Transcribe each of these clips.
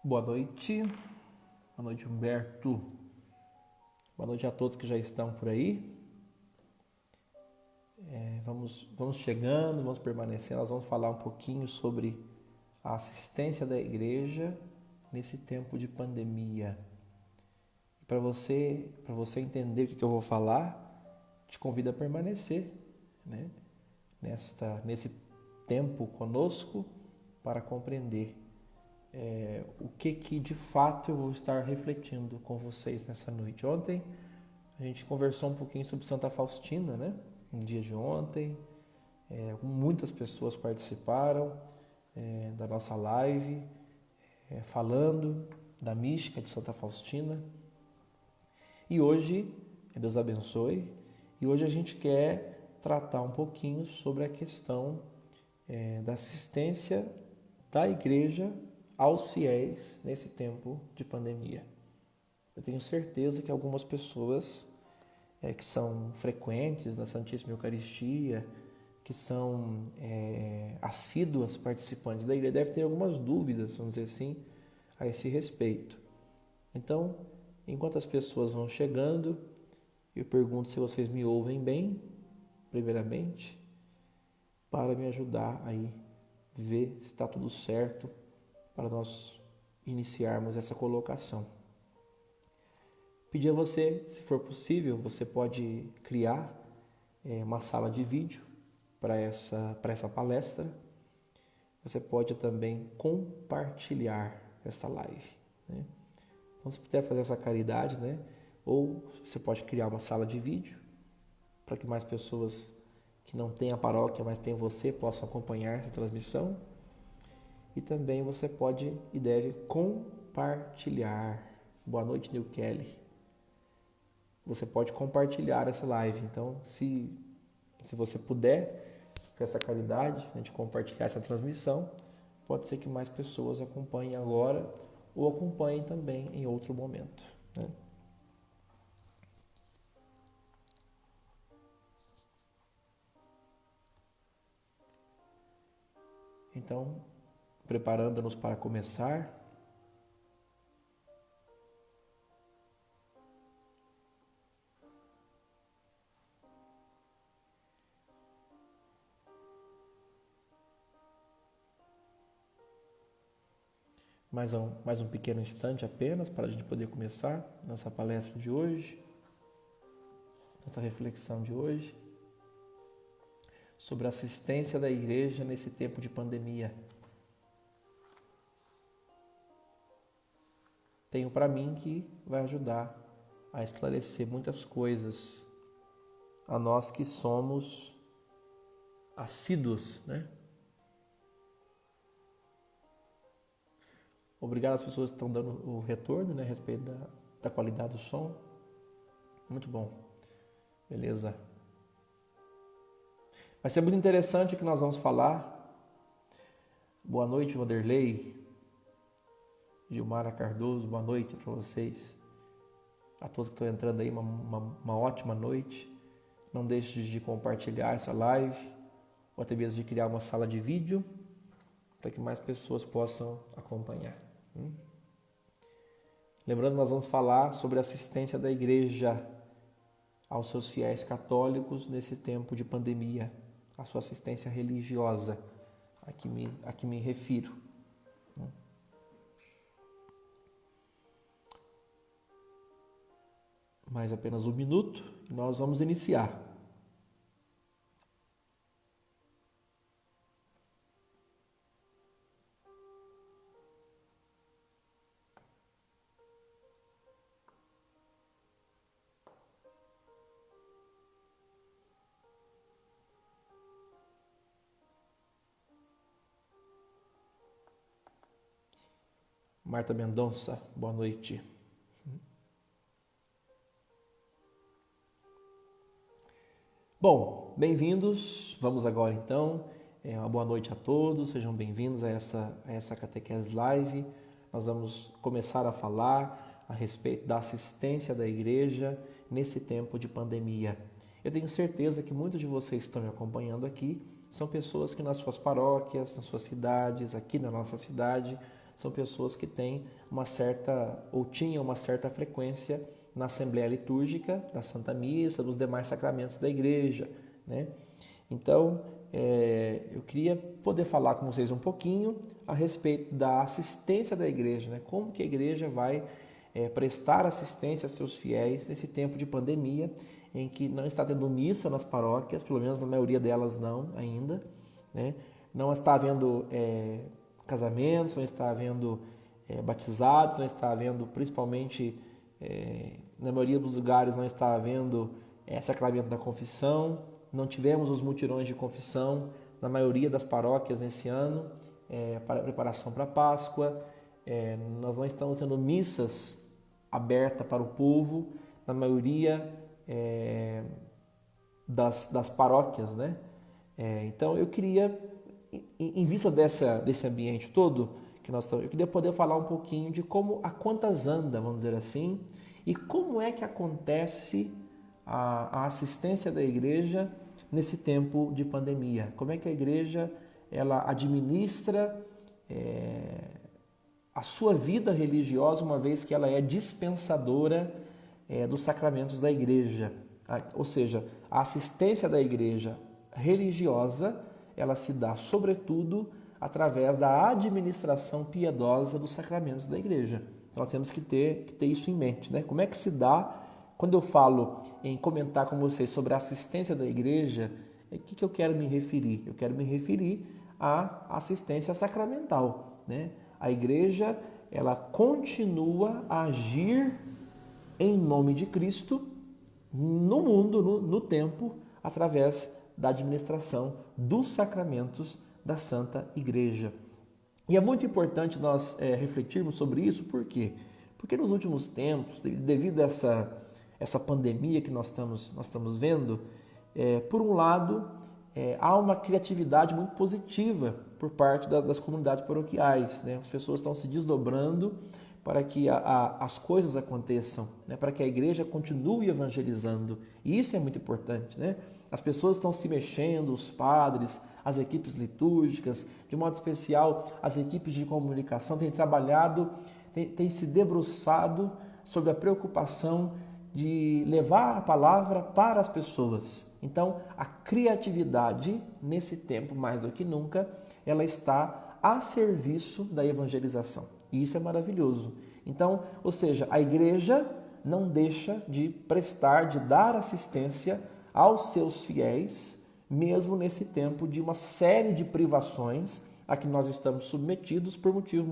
Boa noite. Boa noite, Humberto. Boa noite a todos que já estão por aí. Vamos chegando, vamos permanecendo. Nós vamos falar um pouquinho sobre a assistência da igreja nesse tempo de pandemia. Para você entender o que eu vou falar, te convido a permanecer, né? Nesse tempo conosco para compreender o que de fato eu vou estar refletindo com vocês nessa noite. Ontem a gente conversou um pouquinho sobre Santa Faustina, né? No dia de ontem, muitas pessoas participaram da nossa live, falando da mística de Santa Faustina. E hoje, Deus abençoe, e hoje a gente quer tratar um pouquinho sobre a questão da assistência da igreja aos fiéis nesse tempo de pandemia. Eu tenho certeza que algumas pessoas que são frequentes na Santíssima Eucaristia, que são assíduas participantes da igreja, devem ter algumas dúvidas, vamos dizer assim, a esse respeito. Então, enquanto as pessoas vão chegando, eu pergunto se vocês me ouvem bem, primeiramente, para me ajudar aí ver se está tudo certo para nós iniciarmos essa colocação. Pedir a você, se for possível, você pode criar uma sala de vídeo para essa palestra. Você pode também compartilhar essa live, né? Então, se puder fazer essa caridade, né? Ou você pode criar uma sala de vídeo para que mais pessoas que não têm a paróquia, mas têm você, possam acompanhar essa transmissão. E também você pode e deve compartilhar. Boa noite, Nil Kelly. Você pode compartilhar essa live. Então, se você puder, com essa caridade, de compartilhar essa transmissão, pode ser que mais pessoas acompanhem agora ou acompanhem também em outro momento, né? Então, preparando-nos para começar, mais um pequeno instante apenas para a gente poder começar nossa palestra de hoje, nossa reflexão de hoje, sobre a assistência da igreja nesse tempo de pandemia. Tenho para mim que vai ajudar a esclarecer muitas coisas a nós que somos assíduos, né? Obrigado às pessoas que estão dando o retorno, né, a respeito da qualidade do som. Muito bom. Beleza. Vai ser muito interessante o que nós vamos falar. Boa noite, Vanderlei. Gilmara Cardoso, boa noite para vocês. A todos que estão entrando aí, uma ótima noite. Não deixe de compartilhar essa live, ou até mesmo de criar uma sala de vídeo, para que mais pessoas possam acompanhar. Lembrando, nós vamos falar sobre a assistência da igreja aos seus fiéis católicos nesse tempo de pandemia, a sua assistência religiosa, a que me refiro. Mais apenas um minuto e nós vamos iniciar. Marta Mendonça, boa noite. Bom, bem-vindos. Vamos agora então. Uma boa noite a todos. Sejam bem-vindos a essa catequese live. Nós vamos começar a falar a respeito da assistência da igreja nesse tempo de pandemia. Eu tenho certeza que muitos de vocês que estão me acompanhando aqui são pessoas que nas suas paróquias, nas suas cidades, aqui na nossa cidade, são pessoas que têm uma certa, ou tinham uma certa frequência na Assembleia Litúrgica, da Santa Missa, dos demais sacramentos da Igreja, né? Então, eu queria poder falar com vocês um pouquinho a respeito da assistência da Igreja, né? Como que a Igreja vai prestar assistência aos seus fiéis nesse tempo de pandemia, em que não está tendo missa nas paróquias, pelo menos na maioria delas não ainda, né? Não está havendo casamentos, não está havendo batizados, não está havendo, principalmente, na maioria dos lugares, não está havendo sacramento da confissão, não tivemos os mutirões de confissão na maioria das paróquias nesse ano, para a preparação para a Páscoa, nós não estamos tendo missas abertas para o povo, na maioria das paróquias, né? Então eu queria, em vista desse ambiente todo que nós estamos, eu queria poder falar um pouquinho de como a contas anda, vamos dizer assim, e como é que acontece a assistência da Igreja nesse tempo de pandemia. Como é que a Igreja ela administra a sua vida religiosa, uma vez que ela é dispensadora dos sacramentos da Igreja. Ou seja, a assistência da Igreja religiosa, ela se dá, sobretudo, através da administração piedosa dos sacramentos da Igreja. Nós temos que ter isso em mente, né? Como é que se dá, quando eu falo em comentar com vocês sobre a assistência da Igreja, o que eu quero me referir? Eu quero me referir à assistência sacramental, né? A Igreja, ela continua a agir em nome de Cristo no mundo, no tempo, através da administração dos sacramentos da Santa Igreja. E é muito importante nós refletirmos sobre isso, por quê? Porque nos últimos tempos, devido a essa pandemia que nós estamos vendo, por um lado, há uma criatividade muito positiva por parte das comunidades paroquiais, né? As pessoas estão se desdobrando para que as coisas aconteçam, né? Para que a Igreja continue evangelizando. E isso é muito importante, né? As pessoas estão se mexendo, os padres, as equipes litúrgicas, de modo especial as equipes de comunicação têm trabalhado, têm se debruçado sobre a preocupação de levar a palavra para as pessoas. Então, a criatividade, nesse tempo, mais do que nunca, ela está a serviço da evangelização. E isso é maravilhoso. Então, ou seja, a Igreja não deixa de prestar, de dar assistência aos seus fiéis, mesmo nesse tempo de uma série de privações a que nós estamos submetidos por motivos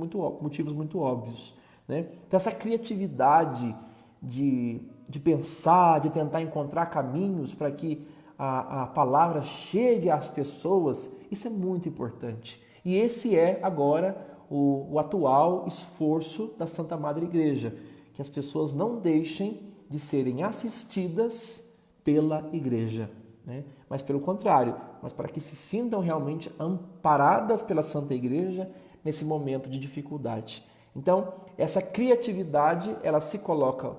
muito óbvios, né? Então, essa criatividade de pensar, de tentar encontrar caminhos para que a palavra chegue às pessoas, isso é muito importante. E esse é agora o atual esforço da Santa Madre Igreja, que as pessoas não deixem de serem assistidas pela Igreja, né? Mas pelo contrário, mas para que se sintam realmente amparadas pela Santa Igreja nesse momento de dificuldade. Então, essa criatividade, ela se coloca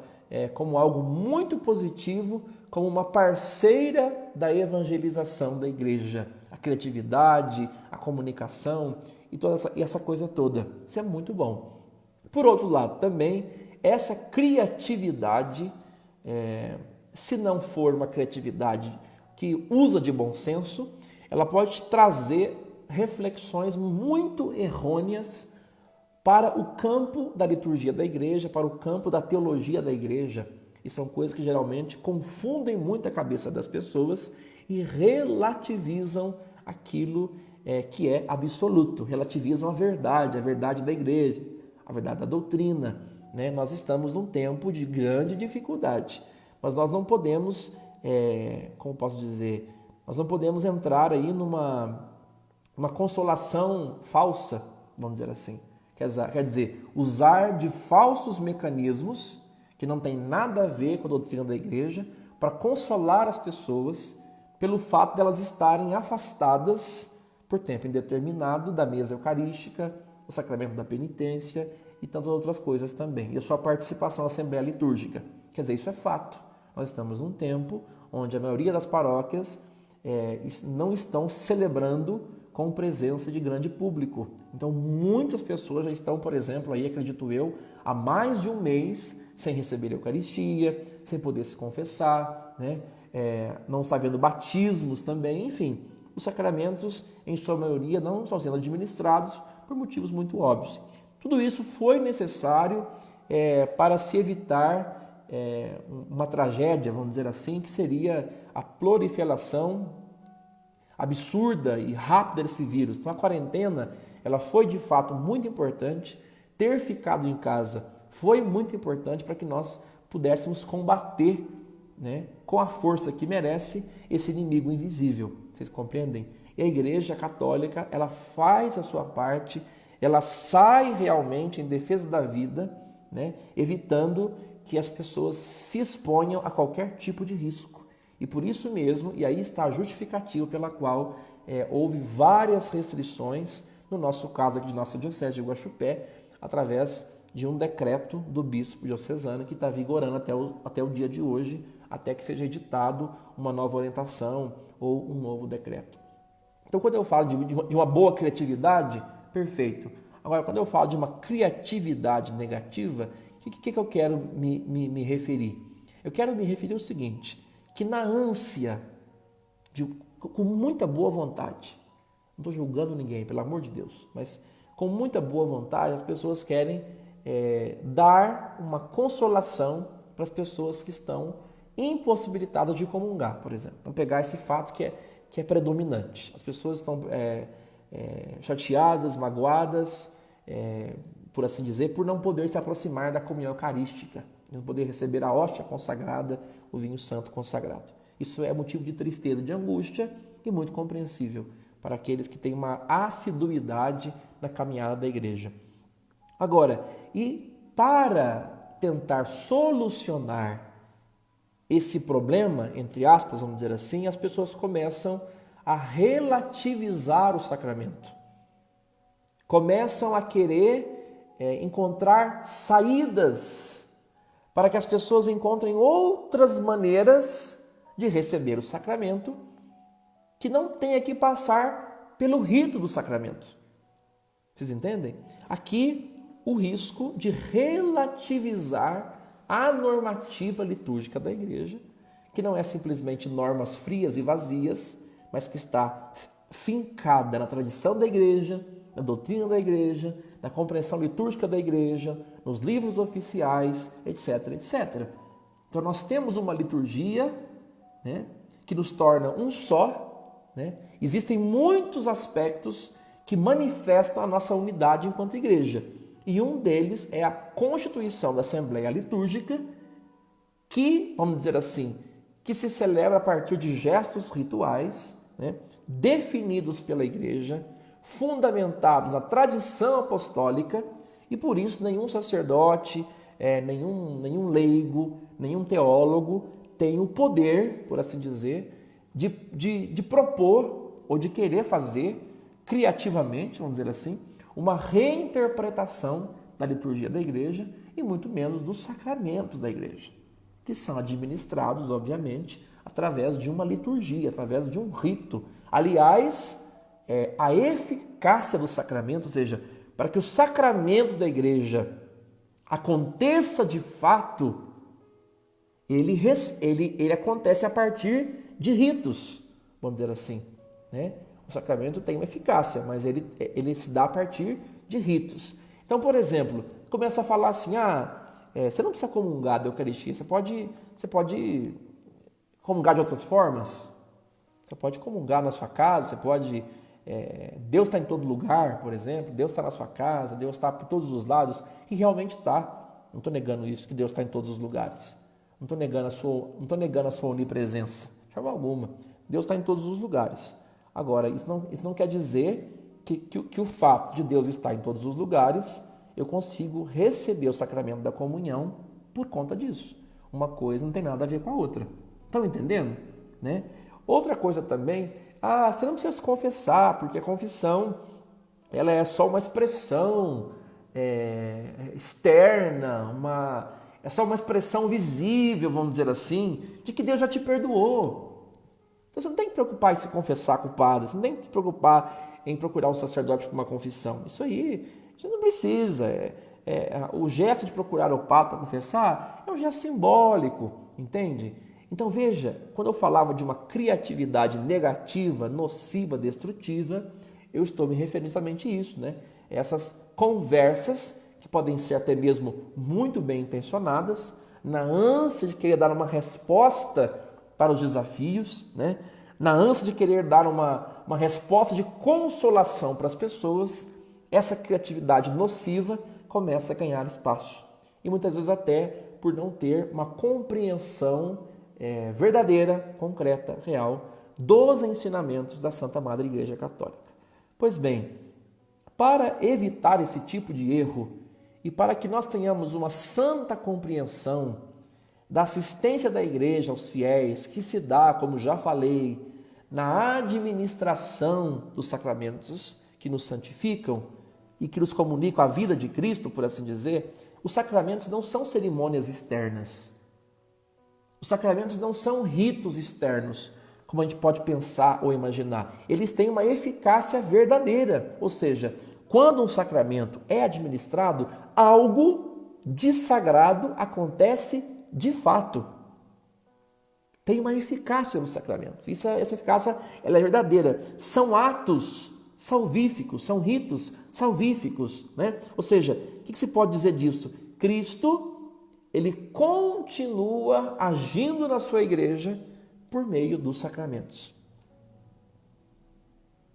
como algo muito positivo, como uma parceira da evangelização da Igreja. A criatividade, a comunicação e toda essa coisa toda. Isso é muito bom. Por outro lado, também, essa criatividade, se não for uma criatividade que usa de bom senso, ela pode trazer reflexões muito errôneas para o campo da liturgia da Igreja, para o campo da teologia da Igreja. E são coisas que geralmente confundem muito a cabeça das pessoas e relativizam aquilo que é absoluto, relativizam a verdade da Igreja, a verdade da doutrina, né? Nós estamos num tempo de grande dificuldade, mas nós não podemos, como posso dizer, nós não podemos entrar aí numa consolação falsa, vamos dizer assim. Quer dizer, usar de falsos mecanismos que não tem nada a ver com a doutrina da Igreja para consolar as pessoas pelo fato de elas estarem afastadas por tempo indeterminado da mesa eucarística, do sacramento da penitência e tantas outras coisas também. E a sua participação na Assembleia Litúrgica. Quer dizer, isso é fato. Nós estamos num tempo onde a maioria das paróquias não estão celebrando com presença de grande público. Então, muitas pessoas já estão, por exemplo, aí, acredito eu, há mais de um mês sem receber a Eucaristia, sem poder se confessar, né? Não está havendo batismos também, enfim. Os sacramentos, em sua maioria, não estão sendo administrados por motivos muito óbvios. Tudo isso foi necessário para se evitar uma tragédia, vamos dizer assim, que seria a proliferação absurda e rápida desse vírus. Então a quarentena, ela foi de fato muito importante. Ter ficado em casa foi muito importante para que nós pudéssemos combater, né, com a força que merece esse inimigo invisível. Vocês compreendem? E a Igreja Católica, ela faz a sua parte, ela sai realmente em defesa da vida, né, evitando que as pessoas se exponham a qualquer tipo de risco. E por isso mesmo, e aí está a justificativa pela qual houve várias restrições, no nosso caso aqui de nossa Diocese de Guaxupé, através de um decreto do bispo diocesano que está vigorando até o dia de hoje, até que seja editado uma nova orientação ou um novo decreto. Então, quando eu falo de uma boa criatividade, perfeito. Agora, quando eu falo de uma criatividade negativa, o que eu quero me referir? Eu quero me referir ao seguinte, que na ânsia, com muita boa vontade, não estou julgando ninguém, pelo amor de Deus, mas com muita boa vontade as pessoas querem dar uma consolação para as pessoas que estão impossibilitadas de comungar, por exemplo. Então pegar esse fato que é predominante. As pessoas estão chateadas, magoadas, por assim dizer, por não poder se aproximar da comunhão eucarística, não poder receber a hóstia consagrada, o vinho santo consagrado. Isso é motivo de tristeza, de angústia e muito compreensível para aqueles que têm uma assiduidade na caminhada da igreja. Agora, e para tentar solucionar esse problema, entre aspas, vamos dizer assim, as pessoas começam a relativizar o sacramento. Começam a querer encontrar saídas para que as pessoas encontrem outras maneiras de receber o sacramento que não tenha que passar pelo rito do sacramento. Vocês entendem? Aqui o risco de relativizar a normativa litúrgica da igreja, que não é simplesmente normas frias e vazias, mas que está fincada na tradição da igreja, na doutrina da igreja, na compreensão litúrgica da igreja, nos livros oficiais, etc, etc. Então nós temos uma liturgia, né, que nos torna um só, né? Existem muitos aspectos que manifestam a nossa unidade enquanto igreja. E um deles é a constituição da Assembleia Litúrgica, que, vamos dizer assim, que se celebra a partir de gestos rituais, né, definidos pela igreja, fundamentados na tradição apostólica, e por isso nenhum sacerdote, nenhum leigo, nenhum teólogo tem o poder, por assim dizer, de propor ou de querer fazer criativamente, vamos dizer assim, uma reinterpretação da liturgia da igreja e muito menos dos sacramentos da igreja, que são administrados, obviamente, através de uma liturgia, através de um rito. Aliás, a eficácia do sacramento, ou seja, para que o sacramento da igreja aconteça de fato, ele acontece a partir de ritos, vamos dizer assim, né? O sacramento tem uma eficácia, mas ele se dá a partir de ritos. Então, por exemplo, começa a falar assim, você não precisa comungar da Eucaristia, você pode comungar de outras formas, você pode comungar na sua casa, você pode... Deus está em todo lugar, por exemplo, Deus está na sua casa, Deus está por todos os lados, e realmente está. Não estou negando isso, que Deus está em todos os lugares. Não estou negando a sua onipresença, de forma alguma. Deus está em todos os lugares. Agora, isso não quer dizer que o fato de Deus estar em todos os lugares, eu consigo receber o sacramento da comunhão por conta disso. Uma coisa não tem nada a ver com a outra. Estão entendendo? Né? Outra coisa também, você não precisa se confessar, porque a confissão ela é só uma expressão externa, é só uma expressão visível, vamos dizer assim, de que Deus já te perdoou. Então você não tem que preocupar em se confessar culpado, você não tem que se preocupar em procurar um sacerdote para uma confissão. Isso aí, você não precisa. O gesto de procurar o Papa para confessar é um gesto simbólico, entende? Então veja, quando eu falava de uma criatividade negativa, nociva, destrutiva, eu estou me referindo somente a isso, né? Essas conversas que podem ser até mesmo muito bem intencionadas, na ânsia de querer dar uma resposta para os desafios, né? Na ânsia de querer dar uma resposta de consolação para as pessoas, essa criatividade nociva começa a ganhar espaço. E muitas vezes até por não ter uma compreensão verdadeira, concreta, real, dos ensinamentos da Santa Madre Igreja Católica. Pois bem, para evitar esse tipo de erro e para que nós tenhamos uma santa compreensão da assistência da Igreja aos fiéis, que se dá, como já falei, na administração dos sacramentos que nos santificam e que nos comunicam a vida de Cristo, por assim dizer, os sacramentos não são cerimônias externas. Os sacramentos não são ritos externos, como a gente pode pensar ou imaginar. Eles têm uma eficácia verdadeira, ou seja, quando um sacramento é administrado, algo de sagrado acontece de fato. Tem uma eficácia nos sacramentos. Essa eficácia ela é verdadeira. São atos salvíficos, são ritos salvíficos, né? Ou seja, o que se pode dizer disso? Cristo, ele continua agindo na sua igreja por meio dos sacramentos.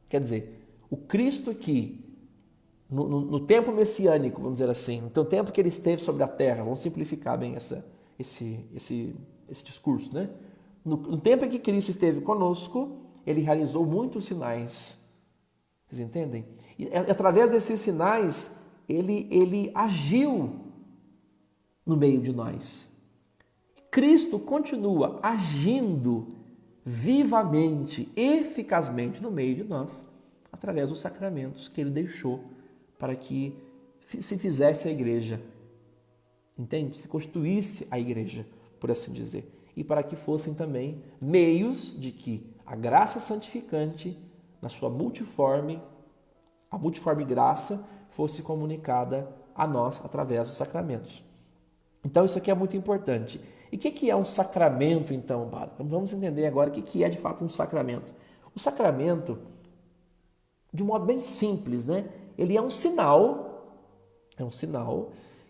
Quer dizer, o Cristo que, no tempo messiânico, vamos dizer assim, no tempo que ele esteve sobre a terra, vamos simplificar bem esse discurso, né? No tempo em que Cristo esteve conosco, ele realizou muitos sinais. Vocês entendem? E através desses sinais, ele agiu no meio de nós. Cristo continua agindo vivamente, eficazmente no meio de nós, através dos sacramentos que ele deixou para que se fizesse a igreja. Entende? Se constituísse a igreja, por assim dizer. E para que fossem também meios de que a graça santificante, na sua multiforme graça, fosse comunicada a nós através dos sacramentos. Então isso aqui é muito importante. E o que é um sacramento, então, padre? Vamos entender agora o que é de fato um sacramento. O sacramento, de um modo bem simples, né? Ele é um sinal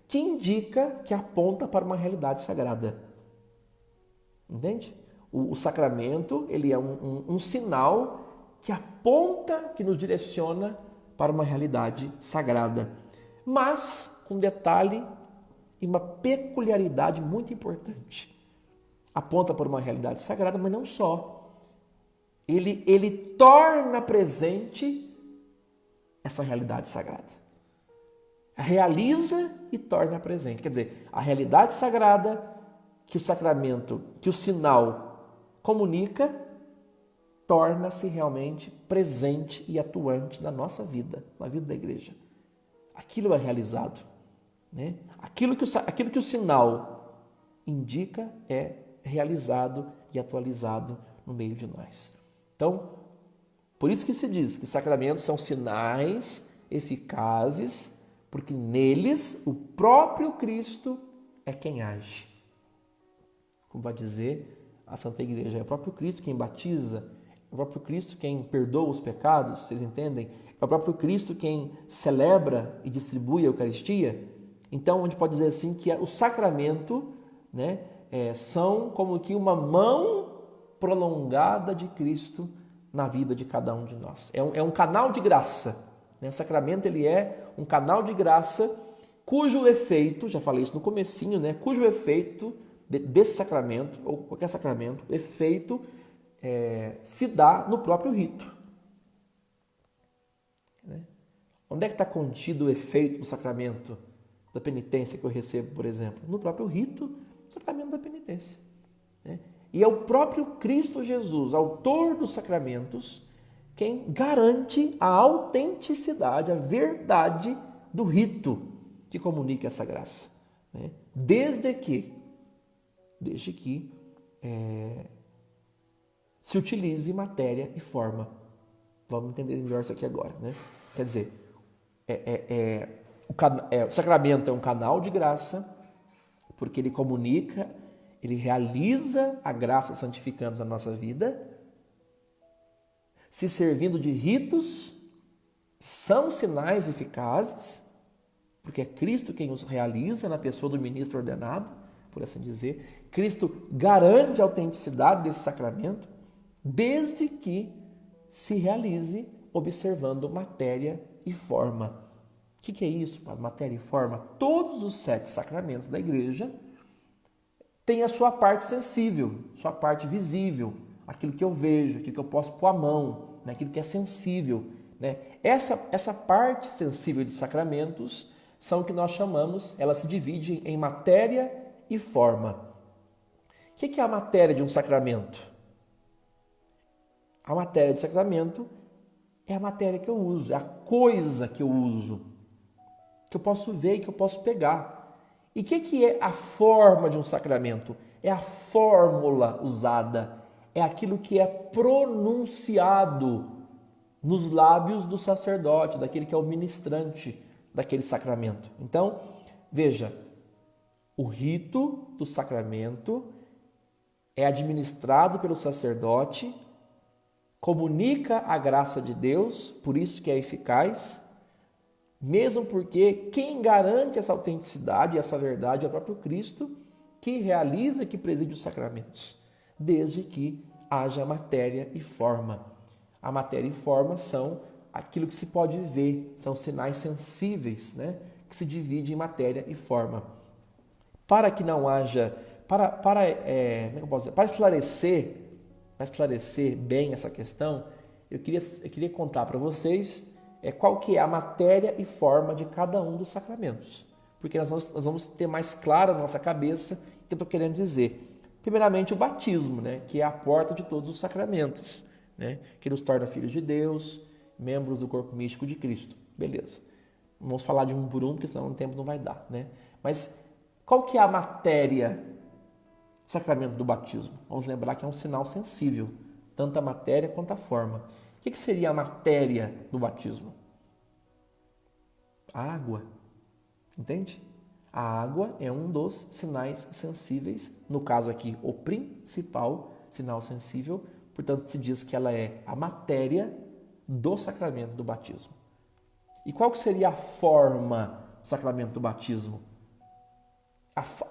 que indica, que aponta para uma realidade sagrada. Entende? O sacramento, ele é um sinal que aponta, que nos direciona para uma realidade sagrada. Mas, com detalhe e uma peculiaridade muito importante. Aponta para uma realidade sagrada, mas não só. Ele torna presente essa realidade sagrada. Realiza e torna presente. Quer dizer, a realidade sagrada que o sacramento, que o sinal comunica, torna-se realmente presente e atuante na nossa vida, na vida da igreja. Aquilo é realizado, né? Aquilo que o sinal indica é realizado e atualizado no meio de nós. Então, por isso que se diz que sacramentos são sinais eficazes, porque neles o próprio Cristo é quem age. Como vai dizer a Santa Igreja, é o próprio Cristo quem batiza, é o próprio Cristo quem perdoa os pecados, vocês entendem? É o próprio Cristo quem celebra e distribui a Eucaristia. Então, a gente pode dizer assim que o sacramento, né, são como que uma mão prolongada de Cristo na vida de cada um de nós. É um canal de graça. Né? O sacramento ele é um canal de graça cujo efeito, já falei isso no comecinho, né, cujo efeito desse sacramento, ou qualquer sacramento, o efeito se dá no próprio rito. Né? Onde é que está contido o efeito do sacramento da penitência que eu recebo, por exemplo? No próprio rito do sacramento da penitência. Né? E é o próprio Cristo Jesus, autor dos sacramentos, quem garante a autenticidade, a verdade do rito que comunica essa graça. Né? Desde que se utilize matéria e forma. Vamos entender melhor isso aqui agora, né? Quer dizer, o sacramento é um canal de graça, porque ele comunica, ele realiza a graça santificante na nossa vida, se servindo de ritos, são sinais eficazes, porque é Cristo quem os realiza na pessoa do ministro ordenado, por assim dizer. Cristo garante a autenticidade desse sacramento, desde que se realize observando matéria e forma. O que é isso, Padre? Matéria e forma? Todos os 7 sacramentos da igreja têm a sua parte sensível, sua parte visível, aquilo que eu vejo, aquilo que eu posso pôr a mão, né? Aquilo que é sensível, né? Essa parte sensível de sacramentos são o que nós chamamos, elas se dividem em matéria e forma. O que é a matéria de um sacramento? A matéria de sacramento é a matéria que eu uso, é a coisa que eu uso, que eu posso ver e que eu posso pegar. E o que é a forma de um sacramento? É a fórmula usada, é aquilo que é pronunciado nos lábios do sacerdote, daquele que é o ministrante daquele sacramento. Então, veja, o rito do sacramento é administrado pelo sacerdote, comunica a graça de Deus, por isso que é eficaz, mesmo porque quem garante essa autenticidade e essa verdade é o próprio Cristo, que realiza e que preside os sacramentos, desde que haja matéria e forma. A matéria e forma são aquilo que se pode ver, são sinais sensíveis, né? Que se divide em matéria e forma. Para que não haja, para esclarecer bem essa questão, eu queria contar para vocês qual que é a matéria e forma de cada um dos sacramentos, porque nós vamos ter mais claro na nossa cabeça o que eu estou querendo dizer. Primeiramente, o batismo, né? Que é a porta de todos os sacramentos, né? Que nos torna filhos de Deus, membros do corpo místico de Cristo. Beleza. Vamos falar de um por um, porque senão o tempo não vai dar, né? Mas qual que é a matéria do sacramento do batismo? Vamos lembrar que é um sinal sensível, tanto a matéria quanto a forma. O que seria a matéria do batismo? A água. Entende? A água é um dos sinais sensíveis, no caso aqui, o principal sinal sensível, portanto se diz que ela é a matéria do sacramento do batismo. E qual que seria a forma do sacramento do batismo?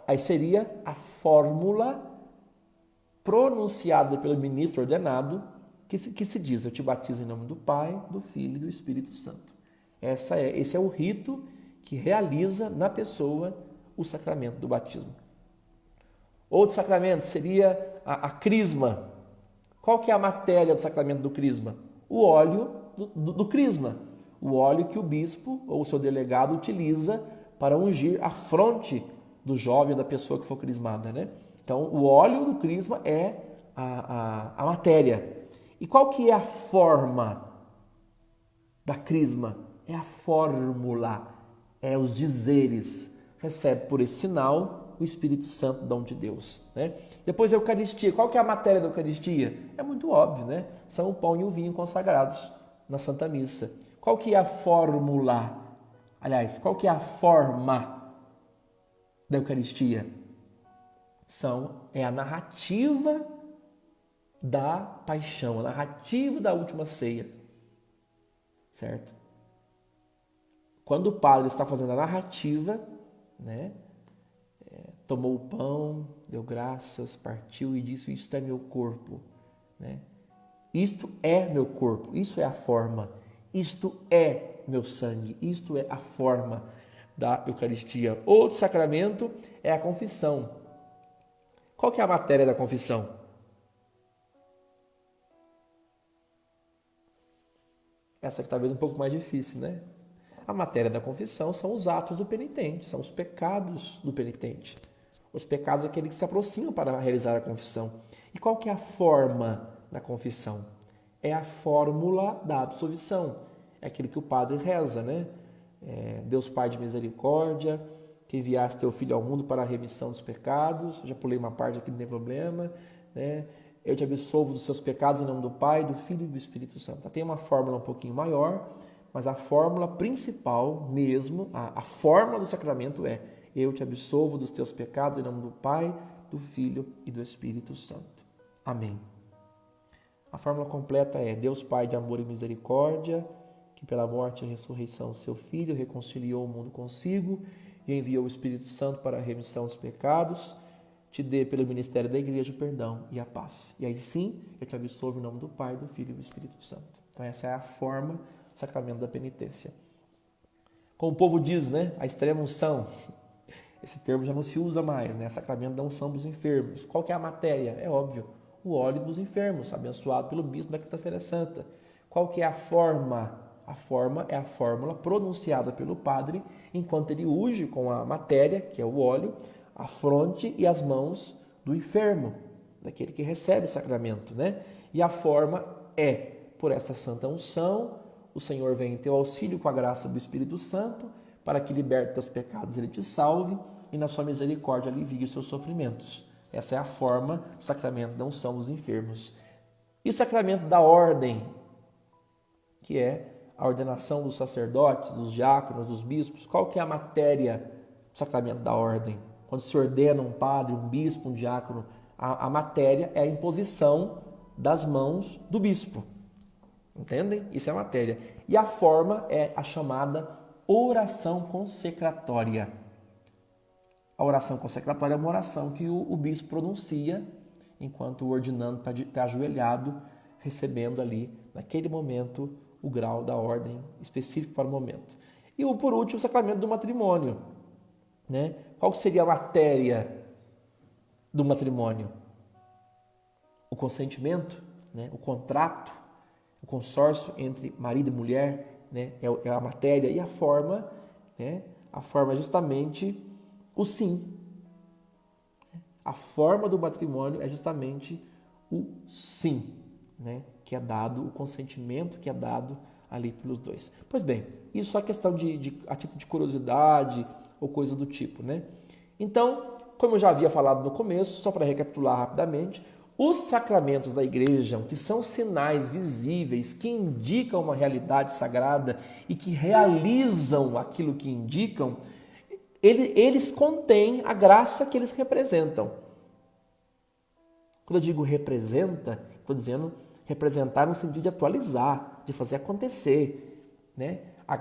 Aí seria a fórmula pronunciada pelo ministro ordenado que se diz: eu te batizo em nome do Pai, do Filho e do Espírito Santo. Esse é o rito que realiza na pessoa o sacramento do batismo. Outro sacramento seria a crisma. Qual que é a matéria do sacramento do crisma? O óleo do crisma. O óleo que o bispo ou o seu delegado utiliza para ungir a fronte do jovem, da pessoa que for crismada, né? Então, o óleo do crisma é a matéria. E qual que é a forma da crisma? É a fórmula, é os dizeres. Recebe por esse sinal o Espírito Santo, dom de Deus, né? Depois a Eucaristia. Qual que é a matéria da Eucaristia? É muito óbvio, né? São o pão e o vinho consagrados na Santa Missa. Qual que é a fórmula? Aliás, qual que é a forma da Eucaristia? É a narrativa da paixão, a narrativa da última ceia, certo? Quando o padre está fazendo a narrativa, né? Tomou o pão, deu graças, partiu e disse: isto é meu corpo, né? Isto é meu corpo, isso é a forma, isto é meu sangue, isto é a forma da Eucaristia. Outro sacramento é a confissão. Qual que é a matéria da confissão? Essa que talvez um pouco mais difícil, né? A matéria da confissão são os atos do penitente, são os pecados do penitente. Os pecados daquele que se aproxima para realizar a confissão. E qual que é a forma da confissão? É a fórmula da absolvição. É aquilo que o padre reza, né? Deus Pai de misericórdia, que enviaste teu Filho ao mundo para a remissão dos pecados. Já pulei uma parte aqui, não tem problema, né? eu te absolvo dos seus pecados em nome do Pai, do Filho e do Espírito Santo. Tem uma fórmula um pouquinho maior, mas a fórmula principal mesmo, a fórmula do sacramento é: eu te absolvo dos teus pecados em nome do Pai, do Filho e do Espírito Santo. Amém. A fórmula completa é: Deus Pai de amor e misericórdia, que pela morte e ressurreição do seu Filho reconciliou o mundo consigo e enviou o Espírito Santo para a remissão dos pecados, te dê pelo ministério da Igreja o perdão e a paz. E aí sim, eu te absolvo em nome do Pai, do Filho e do Espírito Santo. Então essa é a forma do sacramento da penitência. Como o povo diz, né? A extrema unção. Esse termo já não se usa mais, né? Sacramento da unção dos enfermos. Qual que é a matéria? É óbvio, o óleo dos enfermos, abençoado pelo bispo da Quinta-feira Santa. Qual que é a forma? A forma é a fórmula pronunciada pelo padre enquanto ele unge com a matéria, que é o óleo, a fronte e as mãos do enfermo, daquele que recebe o sacramento, né? E a forma é: por esta santa unção, o Senhor vem em teu auxílio com a graça do Espírito Santo, para que liberte teus pecados, ele te salve, e na sua misericórdia alivie os seus sofrimentos. Essa é a forma do sacramento da unção dos enfermos. E o sacramento da ordem, que é a ordenação dos sacerdotes, dos diáconos, dos bispos. Qual que é a matéria do sacramento da ordem? Quando se ordena um padre, um bispo, um diácono, a matéria é a imposição das mãos do bispo. Entendem? Isso é a matéria. E a forma é a chamada oração consecratória. A oração consecratória é uma oração que o bispo pronuncia enquanto o ordinando está ajoelhado, recebendo ali, naquele momento, o grau da ordem específico para o momento. E por último, o sacramento do matrimônio, né? Qual seria a matéria do matrimônio? O consentimento, né? O contrato, o consórcio entre marido e mulher, né? É a matéria. E a forma, né? A forma é justamente o sim. A forma do matrimônio é justamente o sim, né? Que é dado, o consentimento que é dado ali pelos dois. Pois bem, isso é questão a título de curiosidade ou coisa do tipo, né? Então, como eu já havia falado no começo, só para recapitular rapidamente, os sacramentos da igreja, que são sinais visíveis que indicam uma realidade sagrada e que realizam aquilo que indicam, eles contêm a graça que eles representam. Quando eu digo representa, estou dizendo representar no sentido de atualizar, de fazer acontecer, né? A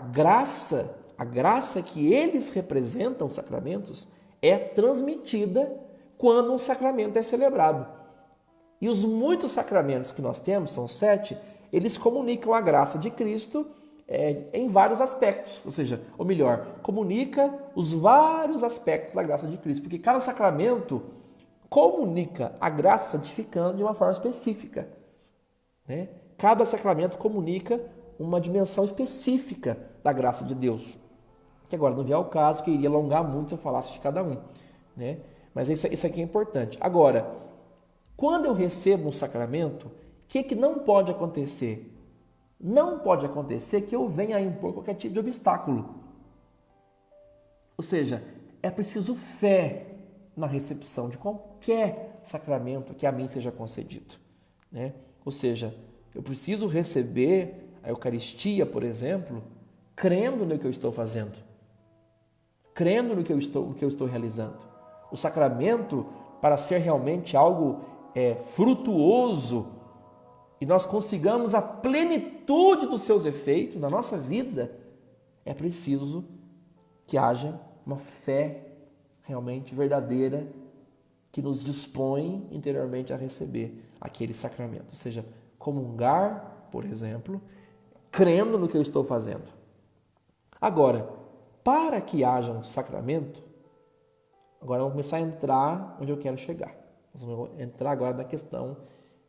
graça que eles representam, os sacramentos, é transmitida quando um sacramento é celebrado. E os muitos sacramentos que nós temos, são 7, eles comunicam a graça de Cristo em vários aspectos, ou melhor, comunica os vários aspectos da graça de Cristo, porque cada sacramento comunica a graça santificando de uma forma específica, né? Cada sacramento comunica uma dimensão específica da graça de Deus, que agora não vier ao caso, que iria alongar muito se eu falasse de cada um, né? Mas isso aqui é importante. Agora, quando eu recebo um sacramento, o que não pode acontecer? Não pode acontecer que eu venha a impor qualquer tipo de obstáculo. Ou seja, é preciso fé na recepção de qualquer sacramento que a mim seja concedido, né? Ou seja, eu preciso receber a Eucaristia, por exemplo, crendo no que eu estou fazendo, crendo no que eu estou realizando. O sacramento, para ser realmente algo frutuoso e nós consigamos a plenitude dos seus efeitos na nossa vida, é preciso que haja uma fé realmente verdadeira que nos dispõe interiormente a receber aquele sacramento. Ou seja, comungar, por exemplo, crendo no que eu estou fazendo. Agora, para que haja um sacramento, agora vamos começar a entrar onde eu quero chegar. Nós vamos entrar agora na questão,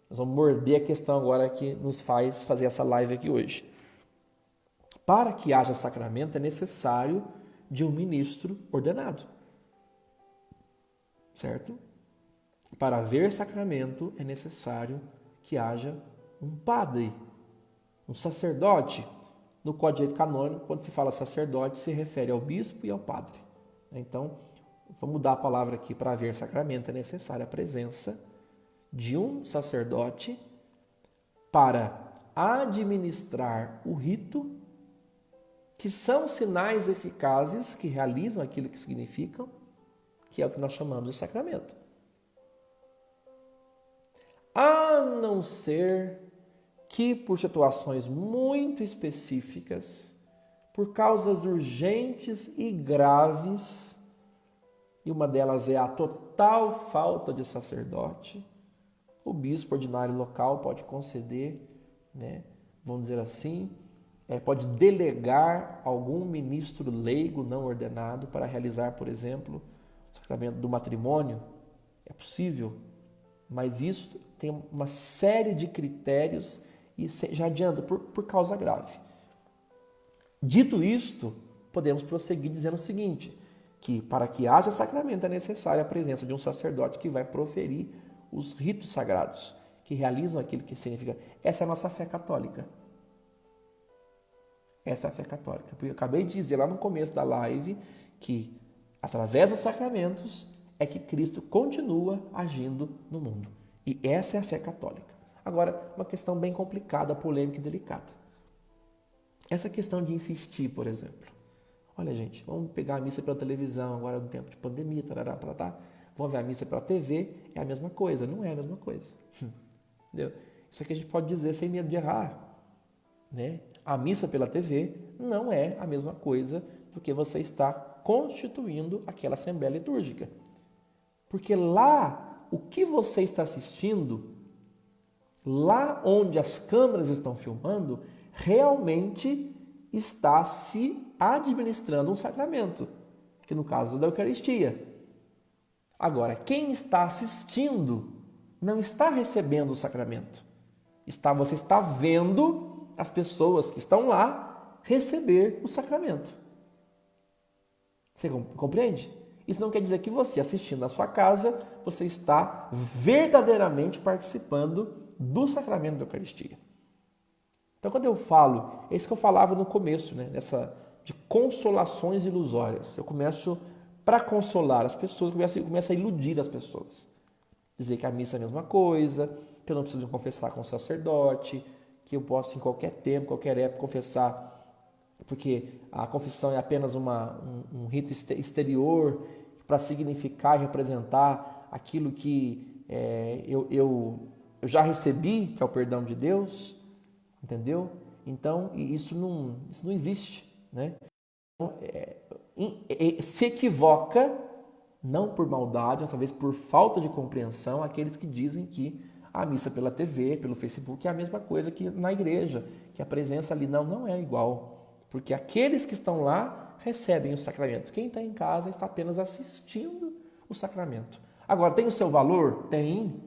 nós vamos morder a questão agora que nos faz fazer essa live aqui hoje. Para que haja sacramento é necessário de um ministro ordenado, certo? Para haver sacramento é necessário que haja um padre, um sacerdote. No Código Canônico, quando se fala sacerdote, se refere ao bispo e ao padre. Então, vamos mudar a palavra aqui. Para haver sacramento é necessária a presença de um sacerdote para administrar o rito, que são sinais eficazes que realizam aquilo que significam, que é o que nós chamamos de sacramento. A não ser que por situações muito específicas, por causas urgentes e graves, e uma delas é a total falta de sacerdote, o bispo ordinário local pode conceder, vamos dizer assim, pode delegar algum ministro leigo não ordenado para realizar, por exemplo, o sacramento do matrimônio. É possível, mas isso tem uma série de critérios e já adianta por causa grave. Dito isto, podemos prosseguir dizendo o seguinte, que para que haja sacramento é necessária a presença de um sacerdote que vai proferir os ritos sagrados, que realizam aquilo que significa. Essa é a nossa fé católica. Essa é a fé católica. Porque eu acabei de dizer lá no começo da live que, através dos sacramentos, é que Cristo continua agindo no mundo. E essa é a fé católica. Agora, uma questão bem complicada, polêmica e delicada. Essa questão de insistir, por exemplo. Olha, gente, vamos pegar a missa pela televisão agora no tempo de pandemia, vamos ver a missa pela TV, é a mesma coisa. Não é a mesma coisa. Entendeu? Isso aqui a gente pode dizer sem medo de errar. A missa pela TV não é a mesma coisa do que você está constituindo aquela assembleia litúrgica. Porque lá, o que você está assistindo, lá onde as câmeras estão filmando, realmente está se administrando um sacramento, que no caso da Eucaristia. Agora, quem está assistindo não está recebendo o sacramento. Você está vendo as pessoas que estão lá receber o sacramento. Você compreende? Isso não quer dizer que você, assistindo na sua casa, você está verdadeiramente participando do sacramento da Eucaristia. Então, quando eu falo, é isso que eu falava no começo, de consolações ilusórias. Eu começo, para consolar as pessoas, começo a iludir as pessoas. Dizer que a missa é a mesma coisa, que eu não preciso me confessar com o sacerdote, que eu posso em qualquer tempo, qualquer época confessar, porque a confissão é apenas um rito exterior para significar e representar aquilo que eu já recebi, que é o perdão de Deus, entendeu? Então, isso não existe, Então, se equivoca, não por maldade, mas talvez por falta de compreensão, aqueles que dizem que a missa pela TV, pelo Facebook, é a mesma coisa que na igreja, que a presença ali não é igual. Porque aqueles que estão lá recebem o sacramento. Quem está em casa está apenas assistindo o sacramento. Agora, tem o seu valor? Tem.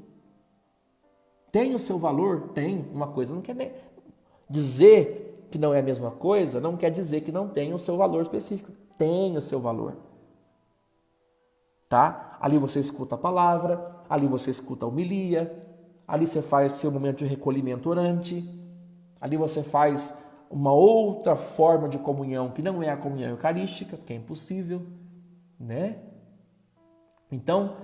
Tem o seu valor? Tem. Uma coisa não quer dizer que não é a mesma coisa, não quer dizer que não tem o seu valor específico. Tem o seu valor. Tá? Ali você escuta a palavra, ali você escuta a homilia, ali você faz seu momento de recolhimento orante, ali você faz uma outra forma de comunhão que não é a comunhão eucarística, porque é impossível, Então,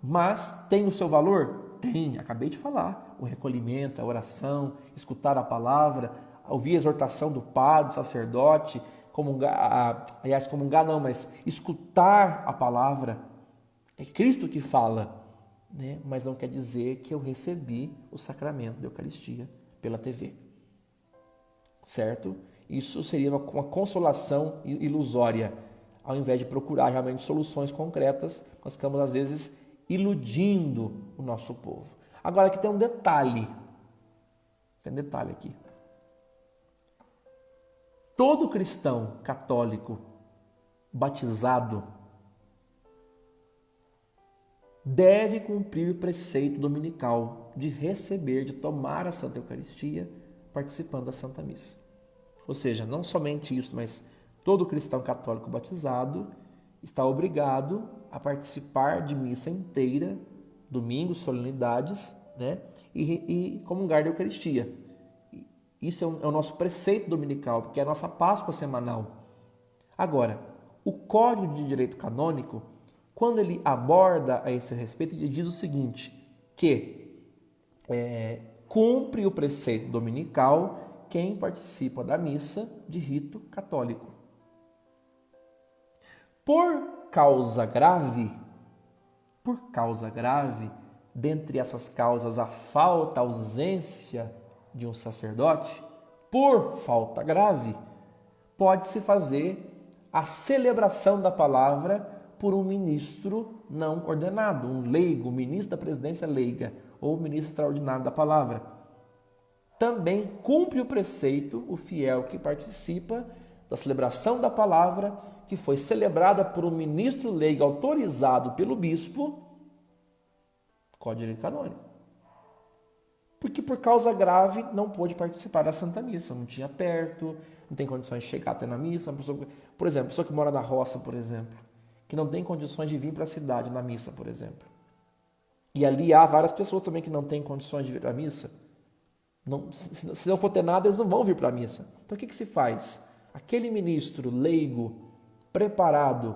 mas tem o seu valor? Tem, acabei de falar. O recolhimento, a oração, escutar a palavra, ouvir a exortação do padre, do sacerdote, comungar não, mas escutar a palavra. É Cristo que fala, mas não quer dizer que eu recebi o sacramento da Eucaristia pela TV. Certo? Isso seria uma consolação ilusória. Ao invés de procurar realmente soluções concretas, nós ficamos, às vezes, iludindo o nosso povo. Agora, aqui tem um detalhe. Tem um detalhe aqui. Todo cristão católico batizado deve cumprir o preceito dominical de receber, de tomar a Santa Eucaristia participando da Santa Missa. Ou seja, não somente isso, mas todo cristão católico batizado está obrigado a participar de missa inteira, domingos, solenidades, e comungar da Eucaristia. Isso é o nosso preceito dominical, porque é a nossa Páscoa semanal. Agora, o Código de Direito Canônico, quando ele aborda a esse respeito, ele diz o seguinte, que cumpre o preceito dominical quem participa da missa de rito católico. Por causa grave, dentre essas causas, a falta, a ausência de um sacerdote, por falta grave, pode-se fazer a celebração da palavra por um ministro não ordenado, um leigo, ministro da presidência leiga ou ministro extraordinário da palavra. Também cumpre o preceito o fiel que participa da celebração da palavra que foi celebrada por um ministro leigo autorizado pelo bispo, Código de Direito Canônico. Porque por causa grave não pôde participar da Santa Missa, não tinha perto, não tem condições de chegar até na missa. Por exemplo, pessoa que mora na roça, por exemplo, que não tem condições de vir para a cidade na missa, por exemplo. E ali há várias pessoas também que não têm condições de vir para a missa. Não, se não for ter nada, eles não vão vir para a missa. Então o que se faz? Aquele ministro leigo, preparado,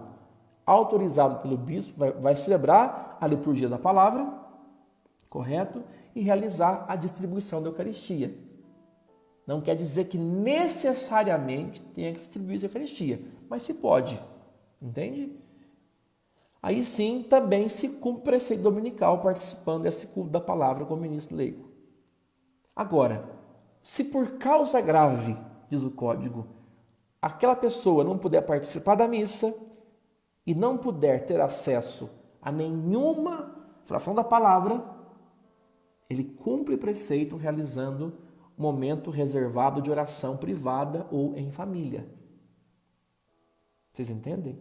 autorizado pelo bispo, vai celebrar a liturgia da palavra, correto? E realizar a distribuição da Eucaristia. Não quer dizer que necessariamente tenha que distribuir a Eucaristia, mas se pode, entende? Aí sim, também se cumpre o preceito dominical participando desse culto da palavra como ministro leigo. Agora, se por causa grave, diz o código, aquela pessoa não puder participar da missa e não puder ter acesso a nenhuma fração da palavra, ele cumpre o preceito realizando um momento reservado de oração privada ou em família. Vocês entendem?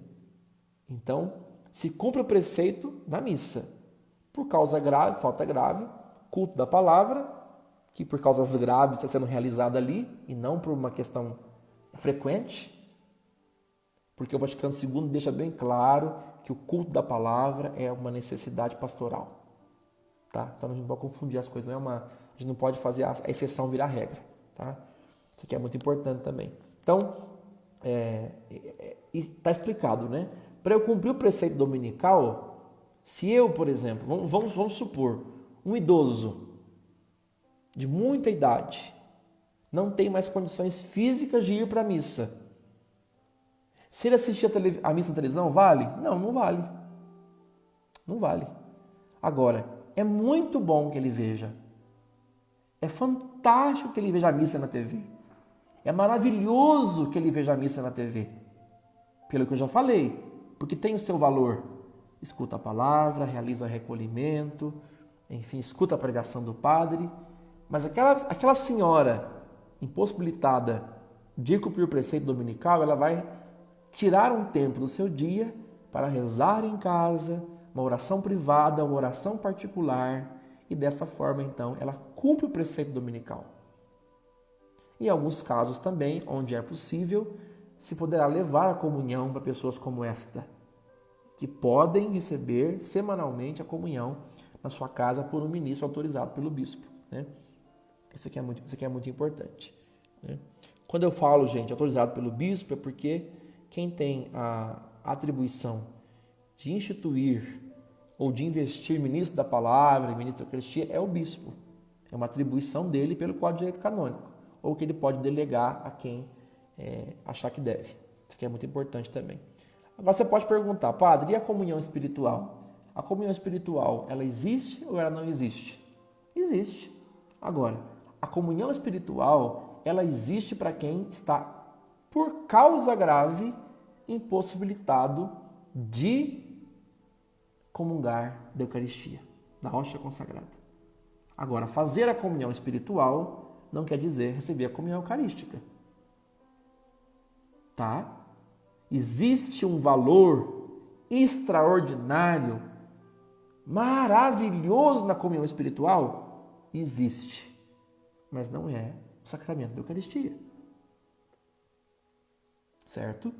Então, se cumpre o preceito da missa. Por causa grave, falta grave, culto da palavra, que por causas graves está sendo realizado ali, e não por uma questão frequente, porque o Vaticano II deixa bem claro que o culto da palavra é uma necessidade pastoral. Tá? Então a gente não pode confundir as coisas, a gente não pode fazer a exceção virar regra. Tá? Isso aqui é muito importante também. Então, está explicado, né? Para eu cumprir o preceito dominical, se eu, por exemplo, vamos supor, um idoso de muita idade, não tem mais condições físicas de ir para a missa. Se ele assistir a missa na televisão, vale? Não, não vale. Não vale. Agora, é muito bom que ele veja. É fantástico que ele veja a missa na TV. É maravilhoso que ele veja a missa na TV. Pelo que eu já falei, porque tem o seu valor. Escuta a palavra, realiza recolhimento, enfim, escuta a pregação do padre. Mas aquela senhora impossibilitada de cumprir o preceito dominical, ela vai tirar um tempo do seu dia para rezar em casa, uma oração privada, uma oração particular, e dessa forma, então, ela cumpre o preceito dominical. Em alguns casos também, onde é possível, se poderá levar a comunhão para pessoas como esta, que podem receber semanalmente a comunhão na sua casa por um ministro autorizado pelo bispo, né? Isso aqui é muito importante, né? Quando eu falo, gente, autorizado pelo bispo, é porque quem tem a atribuição de instituir ou de investir ministro da palavra, ministro da Eucaristia, é o bispo. É uma atribuição dele pelo Código de Direito Canônico, ou que ele pode delegar a quem achar que deve. Isso aqui é muito importante também. Agora você pode perguntar, padre, e a comunhão espiritual? A comunhão espiritual, ela existe ou ela não existe? Existe. Agora, a comunhão espiritual, ela existe para quem está, por causa grave, impossibilitado de comungar da Eucaristia, da hóstia consagrada. Agora, fazer a comunhão espiritual não quer dizer receber a comunhão eucarística. Tá? Existe um valor extraordinário, maravilhoso na comunhão espiritual? Existe. Mas não é o sacramento da Eucaristia. Certo?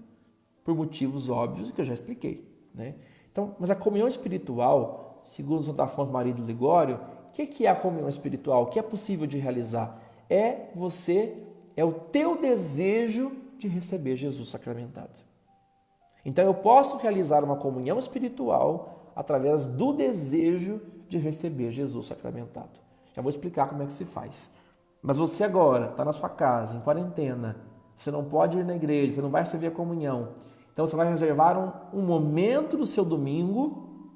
Por motivos óbvios que eu já expliquei, né? Então, mas a comunhão espiritual, segundo Santo Afonso Maria de Ligório, o que é a comunhão espiritual? O que é possível de realizar? É o teu desejo de receber Jesus sacramentado. Então eu posso realizar uma comunhão espiritual através do desejo de receber Jesus sacramentado. Já vou explicar como é que se faz. Mas você agora está na sua casa, em quarentena, você não pode ir na igreja, você não vai receber a comunhão. Então você vai reservar um momento do seu domingo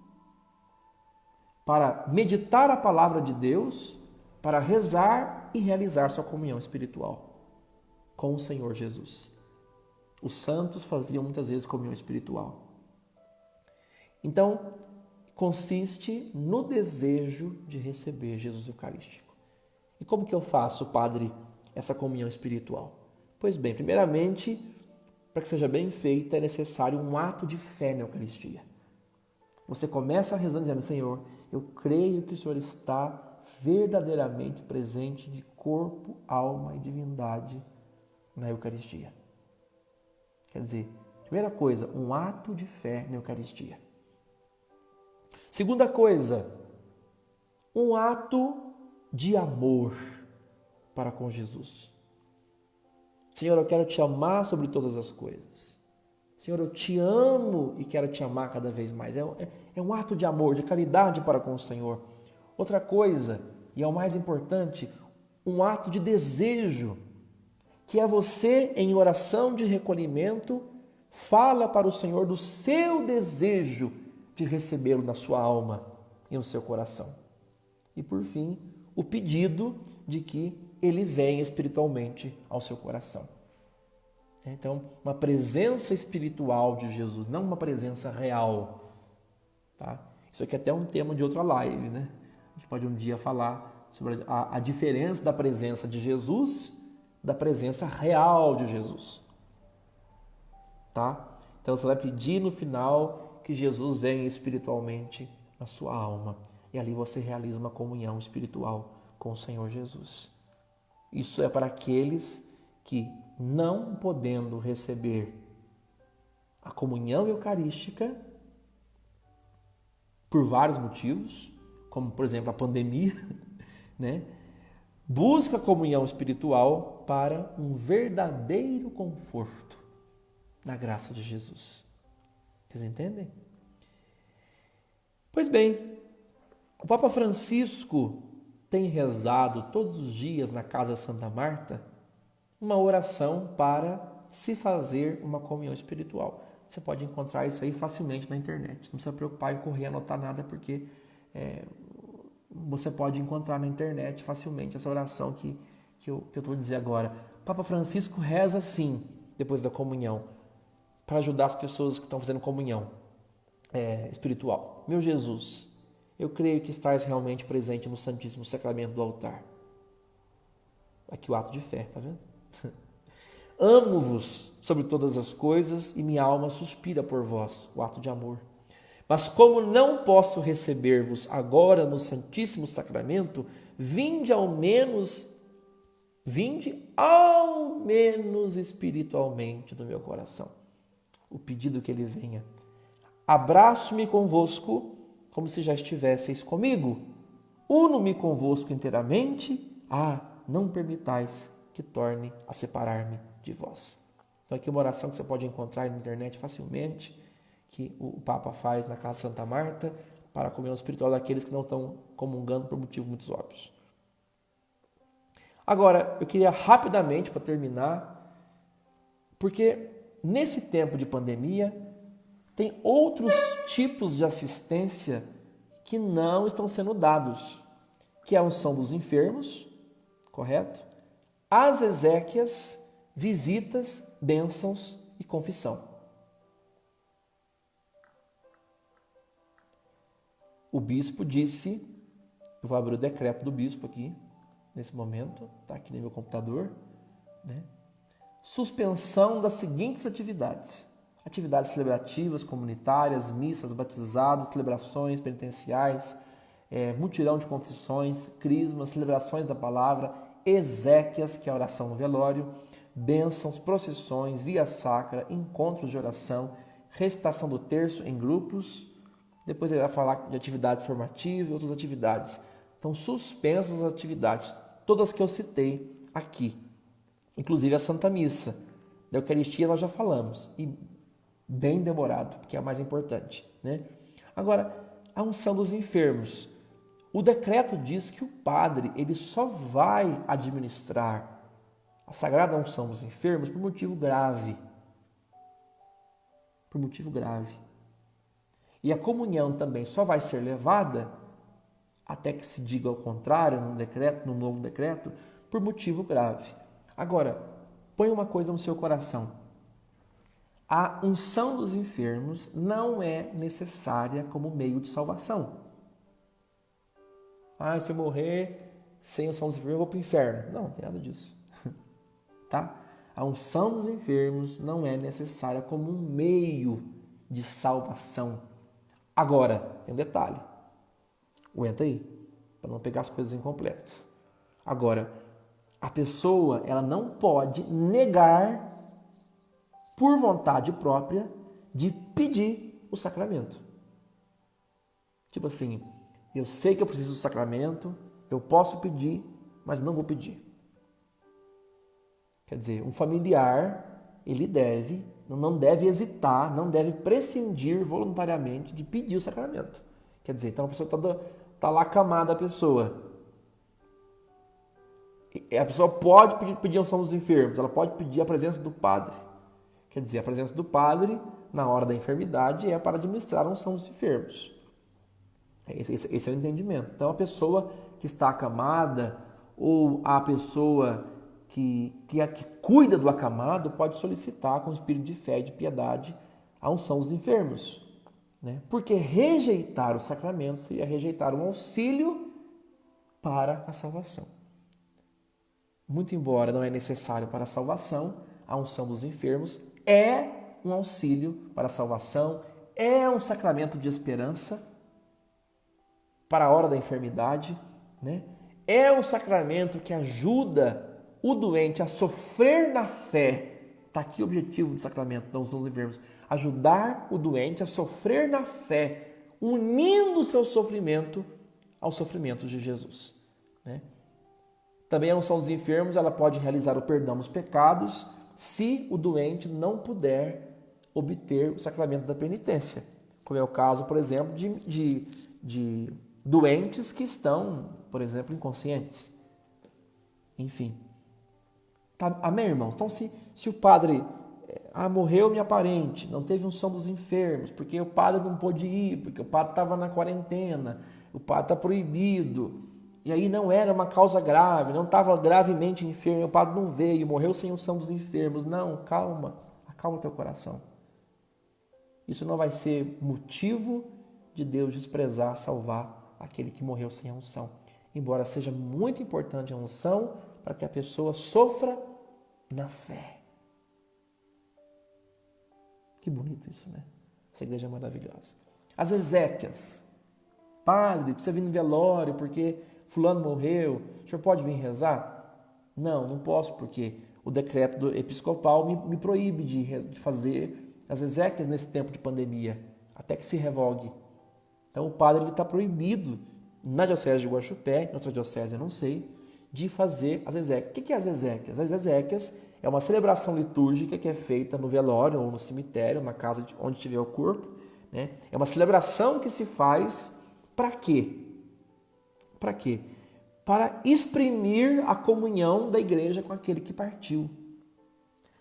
para meditar a palavra de Deus, para rezar e realizar sua comunhão espiritual com o Senhor Jesus. Os santos faziam muitas vezes comunhão espiritual. Então, consiste no desejo de receber Jesus Eucarístico. E como que eu faço, Padre, essa comunhão espiritual? Pois bem, primeiramente, para que seja bem feita, é necessário um ato de fé na Eucaristia. Você começa rezando dizendo: Senhor, eu creio que o Senhor está verdadeiramente presente de corpo, alma e divindade na Eucaristia. Quer dizer, primeira coisa, um ato de fé na Eucaristia. Segunda coisa, um ato de amor para com Jesus. Senhor, eu quero te amar sobre todas as coisas. Senhor, eu te amo e quero te amar cada vez mais. É um ato de amor, de caridade para com o Senhor. Outra coisa, e é o mais importante, um ato de desejo, que é você, em oração de recolhimento, fala para o Senhor do seu desejo de recebê-lo na sua alma e no seu coração. E por fim, o pedido de que ele venha espiritualmente ao seu coração. Então, uma presença espiritual de Jesus, não uma presença real. Tá? Isso aqui é até um tema de outra live, né? A gente pode um dia falar sobre a diferença da presença de Jesus da presença real de Jesus. Tá? Então, você vai pedir no final que Jesus venha espiritualmente na sua alma. E ali você realiza uma comunhão espiritual com o Senhor Jesus. Isso é para aqueles que, não podendo receber a comunhão eucarística, por vários motivos, como por exemplo a pandemia, né? Busca a comunhão espiritual para um verdadeiro conforto na graça de Jesus. Vocês entendem? Pois bem, o Papa Francisco tem rezado todos os dias na Casa Santa Marta uma oração para se fazer uma comunhão espiritual. Você pode encontrar isso aí facilmente na internet. Não precisa preocupar em correr e anotar nada, porque você pode encontrar na internet facilmente essa oração que eu vou dizer agora. O Papa Francisco reza assim, depois da comunhão, para ajudar as pessoas que estão fazendo comunhão espiritual. Meu Jesus, eu creio que estás realmente presente no Santíssimo Sacramento do altar. Aqui o ato de fé, tá vendo? Amo-vos sobre todas as coisas e minha alma suspira por vós, o ato de amor. Mas como não posso receber-vos agora no Santíssimo Sacramento, vinde ao menos espiritualmente do meu coração. O pedido que ele venha. Abraço-me convosco como se já estivesseis comigo. Uno-me convosco inteiramente. Não permitais que torne a separar-me de vós. Então aqui uma oração que você pode encontrar na internet facilmente, que o Papa faz na Casa Santa Marta para a comunhão espiritual daqueles que não estão comungando por motivos muito óbvios. Agora, eu queria rapidamente, para terminar, porque nesse tempo de pandemia tem outros tipos de assistência que não estão sendo dados, que é a unção dos enfermos, correto? As exéquias, visitas, bênçãos e confissão. O bispo disse, eu vou abrir o decreto do bispo aqui, nesse momento, está aqui no meu computador, né? Suspensão das seguintes atividades. Atividades celebrativas, comunitárias, missas, batizados, celebrações penitenciais, mutirão de confissões, crismas, celebrações da palavra, exéquias, que é a oração no velório, bênçãos, procissões, via sacra, encontros de oração, recitação do terço em grupos. Depois ele vai falar de atividade formativa e outras atividades. Então, suspensas as atividades, todas que eu citei aqui. Inclusive a Santa Missa. Da Eucaristia nós já falamos. E bem demorado, porque é a mais importante, né? Agora, a unção dos enfermos. O decreto diz que o padre ele só vai administrar a sagrada unção dos enfermos por motivo grave. Por motivo grave. E a comunhão também só vai ser levada, até que se diga ao contrário, no novo decreto, por motivo grave. Agora, põe uma coisa no seu coração. A unção dos enfermos não é necessária como meio de salvação. Se eu morrer sem unção dos enfermos, eu vou para o inferno. Não tem nada disso. Tá? A unção dos enfermos não é necessária como um meio de salvação. Agora, tem um detalhe. Aguenta aí, para não pegar as coisas incompletas. Agora, a pessoa ela não pode negar, por vontade própria, de pedir o sacramento. Tipo assim, eu sei que eu preciso do sacramento, eu posso pedir, mas não vou pedir. Quer dizer, um familiar, ele não deve hesitar, não deve prescindir voluntariamente de pedir o sacramento. Quer dizer, então a pessoa está lá acamada, a pessoa. A pessoa pode pedir a unção dos enfermos, ela pode pedir a presença do padre. Quer dizer, a presença do padre, na hora da enfermidade, é para administrar a unção dos enfermos. Esse é o entendimento. Então, a pessoa que está acamada ou a pessoa que cuida do acamado pode solicitar com espírito de fé e de piedade a unção dos enfermos. Né? Porque rejeitar o sacramento seria rejeitar um auxílio para a salvação. Muito embora não é necessário para a salvação, a unção dos enfermos é um auxílio para a salvação, é um sacramento de esperança para a hora da enfermidade, né? É um sacramento que ajuda o doente a sofrer na fé. Está aqui o objetivo do sacramento da unção dos enfermos: ajudar o doente a sofrer na fé, unindo o seu sofrimento ao sofrimento de Jesus, né? Também a unção dos enfermos ela pode realizar o perdão dos pecados se o doente não puder obter o sacramento da penitência, como é o caso, por exemplo, de doentes que estão, por exemplo, inconscientes. Enfim. Tá, amém, irmãos? Então, se o padre morreu minha parente, não teve unção dos enfermos, porque o padre não pôde ir, porque o padre estava na quarentena, o padre está proibido, e aí não era uma causa grave, não estava gravemente enfermo, o padre não veio, morreu sem unção dos enfermos. Não, calma, acalma o teu coração. Isso não vai ser motivo de Deus desprezar, salvar aquele que morreu sem a unção. Embora seja muito importante a unção para que a pessoa sofra na fé. Que bonito isso, né? Essa igreja é maravilhosa. As exéquias. Padre, precisa vir no velório porque fulano morreu. O senhor pode vir rezar? Não posso, porque o decreto episcopal me proíbe de fazer as exéquias nesse tempo de pandemia, até que se revogue. Então o padre está proibido, na diocese de Guaxupé, em outra diocese eu não sei, de fazer as exéquias. O que é as exéquias? As exéquias é uma celebração litúrgica que é feita no velório ou no cemitério, na casa onde tiver o corpo, né? É uma celebração que se faz para quê? Para quê? Para exprimir a comunhão da igreja com aquele que partiu.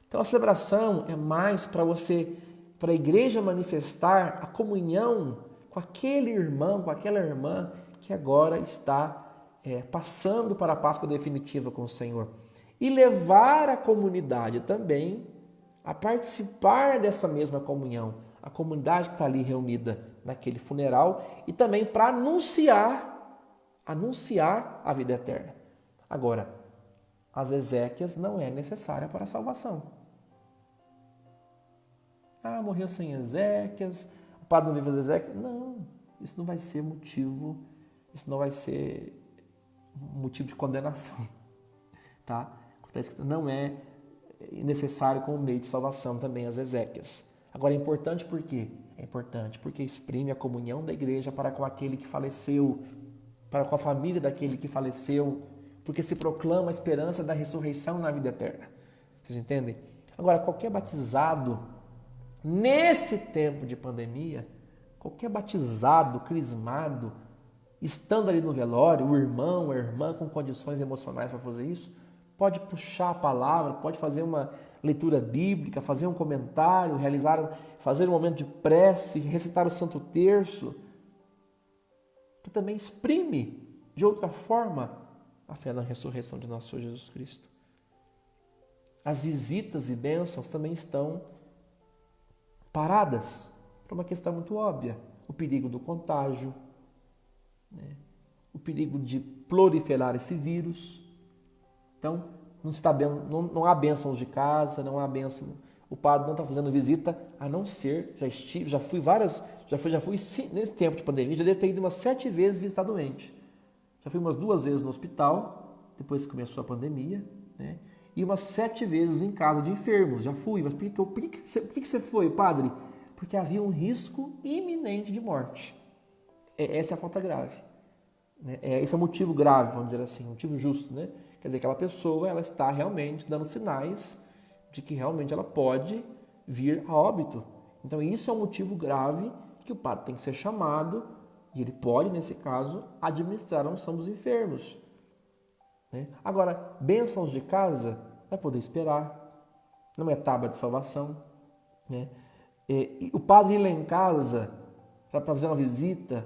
Então a celebração é mais para a igreja manifestar a comunhão com aquele irmão, com aquela irmã que agora está passando para a Páscoa definitiva com o Senhor. E levar a comunidade também a participar dessa mesma comunhão, a comunidade que está ali reunida naquele funeral, e também para anunciar a vida eterna. Agora, as exéquias não é necessária para a salvação. Morreu sem exéquias, o padre não vive as exéquias. Não, isso não vai ser motivo, isso não vai ser motivo de condenação, tá? Não é necessário como meio de salvação também as exéquias. Agora é importante por quê? É importante porque exprime a comunhão da igreja para com aquele que faleceu, para com a família daquele que faleceu, porque se proclama a esperança da ressurreição na vida eterna. Vocês entendem? Agora, qualquer batizado, nesse tempo de pandemia, qualquer batizado, crismado, estando ali no velório, o irmão, a irmã com condições emocionais para fazer isso, pode puxar a palavra, pode fazer uma leitura bíblica, fazer um comentário, fazer um momento de prece, recitar o Santo Terço, que também exprime de outra forma a fé na ressurreição de nosso Senhor Jesus Cristo. As visitas e bênçãos também estão paradas por uma questão muito óbvia: o perigo do contágio, né? O perigo de proliferar esse vírus. Então, não há bênçãos de casa, não há bênção. O padre não está fazendo visita, a não ser, já fui nesse tempo de pandemia, já devo ter ido umas 7 vezes visitar doente. Já fui umas 2 vezes no hospital, depois que começou a pandemia, né? E umas 7 vezes em casa de enfermos, já fui. Mas por que você foi, padre? Porque havia um risco iminente de morte. Essa é a falta grave. Esse é o motivo grave, vamos dizer assim, motivo justo, né? Quer dizer, aquela pessoa, ela está realmente dando sinais de que realmente ela pode vir a óbito. Então isso é um motivo grave que o padre tem que ser chamado e ele pode, nesse caso, administrar a unção dos enfermos, né? Agora, bênçãos de casa vai poder esperar, não é tábua de salvação, né? E o padre ir lá em casa para fazer uma visita,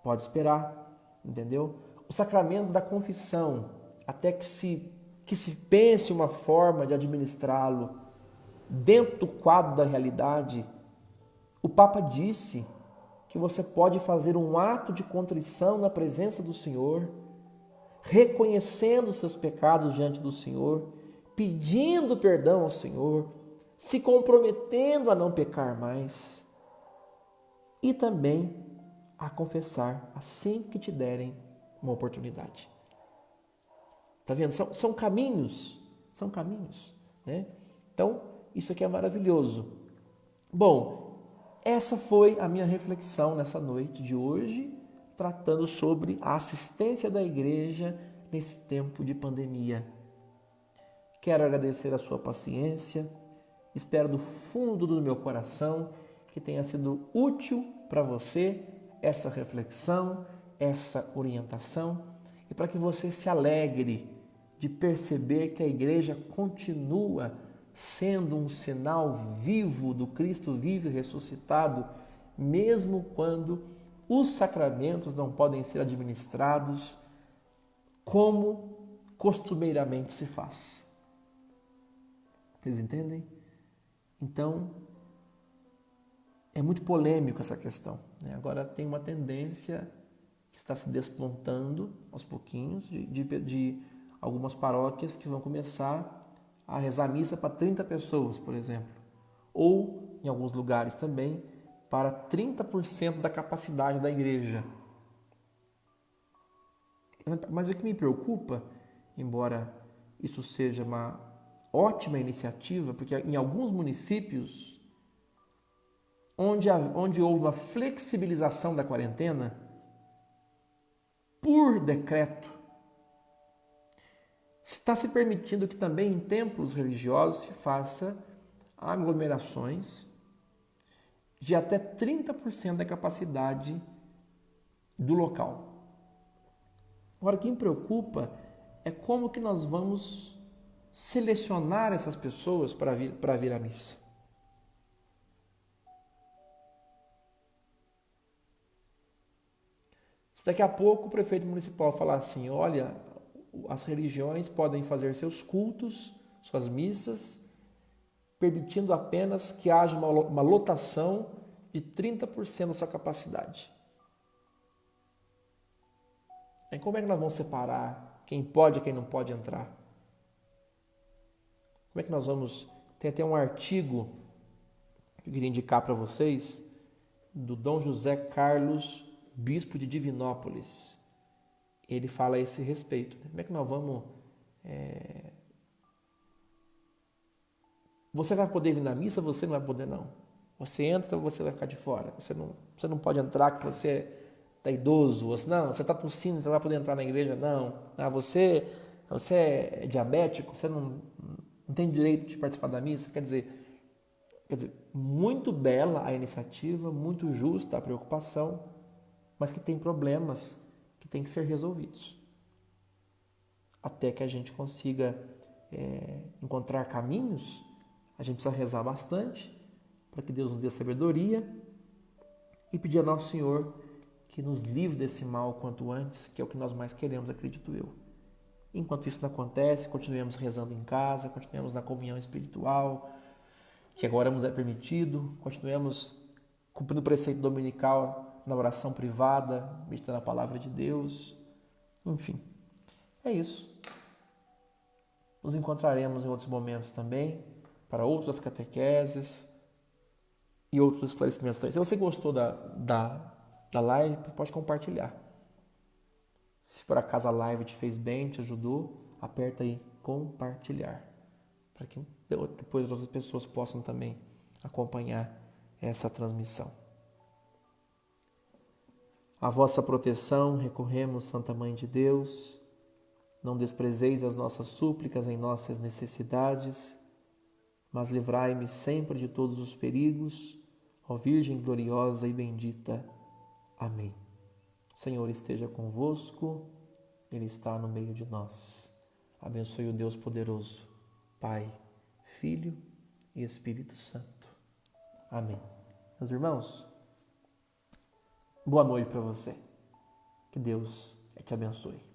pode esperar, entendeu? O sacramento da confissão, até que se pense uma forma de administrá-lo dentro do quadro da realidade. O Papa disse que você pode fazer um ato de contrição na presença do Senhor, reconhecendo os seus pecados diante do Senhor, pedindo perdão ao Senhor, se comprometendo a não pecar mais e também a confessar assim que te derem uma oportunidade. Tá vendo? São caminhos, né? Então, isso aqui é maravilhoso. Bom, essa foi a minha reflexão nessa noite de hoje, tratando sobre a assistência da igreja nesse tempo de pandemia. Quero agradecer a sua paciência, espero do fundo do meu coração que tenha sido útil para você essa reflexão, essa orientação, e para que você se alegre de perceber que a igreja continua sendo um sinal vivo do Cristo vivo e ressuscitado, mesmo quando os sacramentos não podem ser administrados como costumeiramente se faz. Vocês entendem? Então, é muito polêmico essa questão, né? Agora tem uma tendência que está se despontando aos pouquinhos de algumas paróquias que vão começar a rezar missa para 30 pessoas, por exemplo. Ou, em alguns lugares também, para 30% da capacidade da igreja. Mas o que me preocupa, embora isso seja uma ótima iniciativa, porque em alguns municípios onde houve uma flexibilização da quarentena, por decreto, está se permitindo que também em templos religiosos se faça aglomerações de até 30% da capacidade do local. Agora, o que me preocupa é como que nós vamos selecionar essas pessoas para vir à missa. Se daqui a pouco o prefeito municipal falar assim, olha, as religiões podem fazer seus cultos, suas missas, permitindo apenas que haja uma lotação de 30% da sua capacidade. E como é que nós vamos separar quem pode e quem não pode entrar? Como é que nós vamos... Tem até um artigo que eu queria indicar para vocês, do Dom José Carlos, bispo de Divinópolis. Ele fala a esse respeito. Como é que nós vamos... Você vai poder vir na missa, você não vai poder não. Você entra, você vai ficar de fora. Você não pode entrar, que você está idoso. Você está tossindo, você não vai poder entrar na igreja, não. Você é diabético, você não tem direito de participar da missa. Quer dizer, muito bela a iniciativa, muito justa a preocupação, mas que tem problemas têm que ser resolvidos. Até que a gente consiga encontrar caminhos, a gente precisa rezar bastante para que Deus nos dê sabedoria e pedir a Nosso Senhor que nos livre desse mal quanto antes, que é o que nós mais queremos, acredito eu. Enquanto isso não acontece, continuemos rezando em casa, continuemos na comunhão espiritual, que agora nos é permitido, continuemos cumprindo o preceito dominical na oração privada, meditando a palavra de Deus. Enfim, é isso. Nos encontraremos em outros momentos também, para outras catequeses e outros esclarecimentos. Se você gostou da live, pode compartilhar. Se por acaso a live te fez bem, te ajudou, aperta aí compartilhar, para que depois outras pessoas possam também acompanhar essa transmissão. A vossa proteção recorremos, Santa Mãe de Deus. Não desprezeis as nossas súplicas em nossas necessidades, mas livrai-me sempre de todos os perigos, ó Virgem gloriosa e bendita. Amém. O Senhor esteja convosco, Ele está no meio de nós. Abençoe o Deus poderoso, Pai, Filho e Espírito Santo. Amém. Meus irmãos, boa noite para você. Que Deus te abençoe.